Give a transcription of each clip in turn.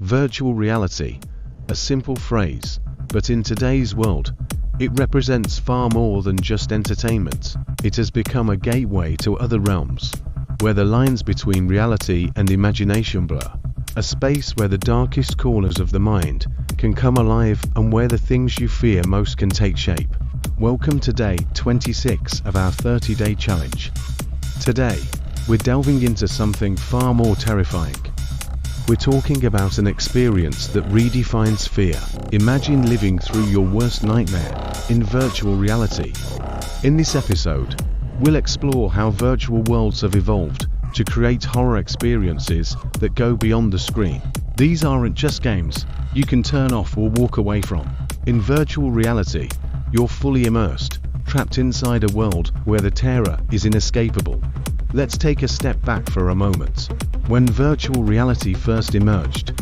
Virtual reality, a simple phrase, but in today's world, it represents far more than just entertainment. It has become a gateway to other realms, where the lines between reality and imagination blur. A space where the darkest corners of the mind can come alive and where the things you fear most can take shape. Welcome to day 26 of our 30-day challenge. Today, we're delving into something far more terrifying. We're talking about an experience that redefines fear. Imagine living through your worst nightmare in virtual reality. In this episode, we'll explore how virtual worlds have evolved to create horror experiences that go beyond the screen. These aren't just games you can turn off or walk away from. In virtual reality, you're fully immersed, trapped inside a world where the terror is inescapable. Let's take a step back for a moment. When virtual reality first emerged,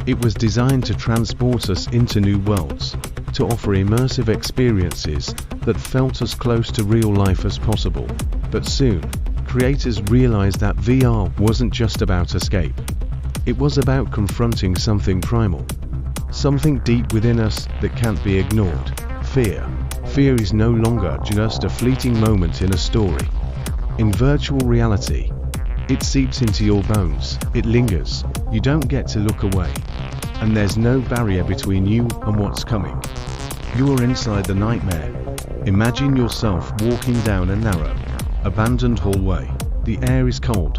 it was designed to transport us into new worlds, to offer immersive experiences that felt as close to real life as possible. But soon, creators realized that VR wasn't just about escape. It was about confronting something primal, something deep within us that can't be ignored. Fear. Fear is no longer just a fleeting moment in a story. In virtual reality, it seeps into your bones, it lingers, you don't get to look away, and there's no barrier between you and what's coming. You are inside the nightmare. Imagine yourself walking down a narrow, abandoned hallway. The air is cold,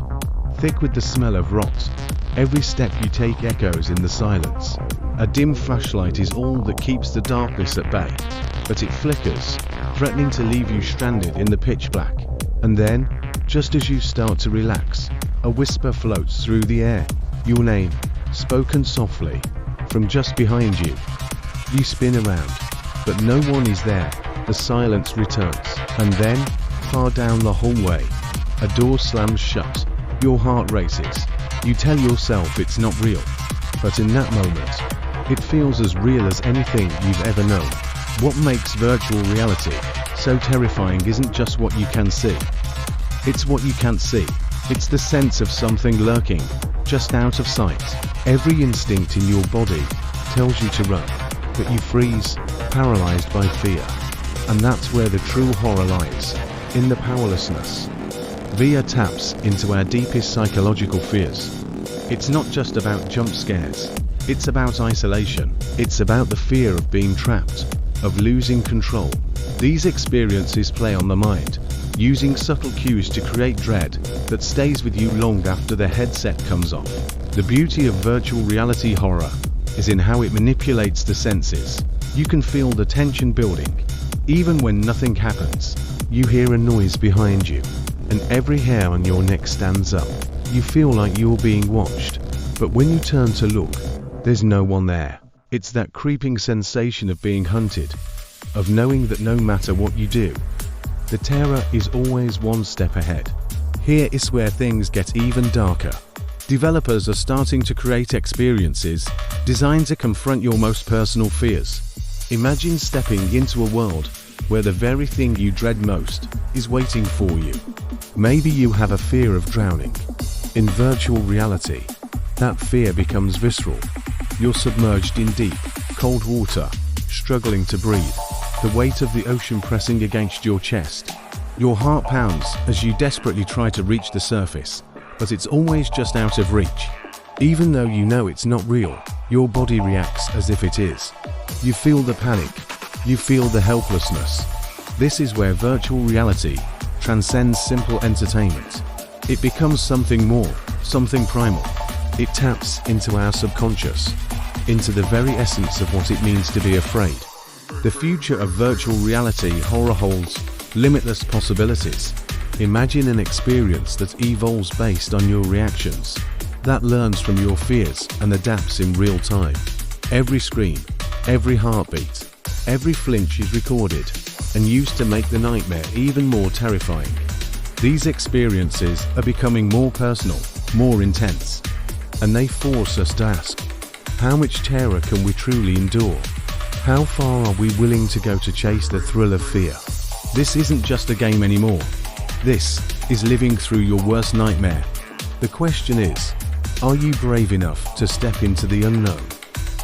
thick with the smell of rot. Every step you take echoes in the silence. A dim flashlight is all that keeps the darkness at bay, but it flickers, threatening to leave you stranded in the pitch black. And then, just as you start to relax, a whisper floats through the air. Your name, spoken softly, from just behind you. You spin around, but no one is there. The silence returns. And then, far down the hallway, a door slams shut. Your heart races. You tell yourself it's not real. But in that moment, it feels as real as anything you've ever known. What makes virtual reality so terrifying isn't just what you can see. It's what you can't see. It's the sense of something lurking, just out of sight. Every instinct in your body tells you to run, but you freeze, paralyzed by fear. And that's where the true horror lies, in the powerlessness. VR taps into our deepest psychological fears. It's not just about jump scares. It's about isolation. It's about the fear of being trapped, of losing control. These experiences play on the mind, using subtle cues to create dread that stays with you long after the headset comes off. The beauty of virtual reality horror is in how it manipulates the senses. You can feel the tension building. Even when nothing happens, you hear a noise behind you, and every hair on your neck stands up. You feel like you're being watched, but when you turn to look, there's no one there. It's that creeping sensation of being hunted, of knowing that no matter what you do, the terror is always one step ahead. Here is where things get even darker. Developers are starting to create experiences designed to confront your most personal fears. Imagine stepping into a world where the very thing you dread most is waiting for you. Maybe you have a fear of drowning. In virtual reality, that fear becomes visceral. You're submerged in deep, cold water, struggling to breathe, the weight of the ocean pressing against your chest. Your heart pounds as you desperately try to reach the surface, but it's always just out of reach. Even though you know it's not real, your body reacts as if it is. You feel the panic. You feel the helplessness. This is where virtual reality transcends simple entertainment. It becomes something more, something primal. It taps into our subconscious, into the very essence of what it means to be afraid. The future of virtual reality horror holds limitless possibilities. Imagine an experience that evolves based on your reactions, that learns from your fears and adapts in real time. Every scream, every heartbeat, every flinch is recorded and used to make the nightmare even more terrifying. These experiences are becoming more personal, more intense, and they force us to ask, how much terror can we truly endure? How far are we willing to go to chase the thrill of fear? This isn't just a game anymore. This is living through your worst nightmare. The question is, Are you brave enough to step into the unknown?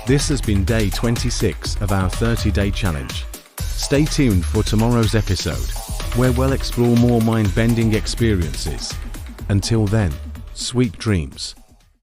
This has been day 26 of our 30-day challenge. Stay tuned for tomorrow's episode, where we'll explore more mind-bending experiences. Until then, sweet dreams.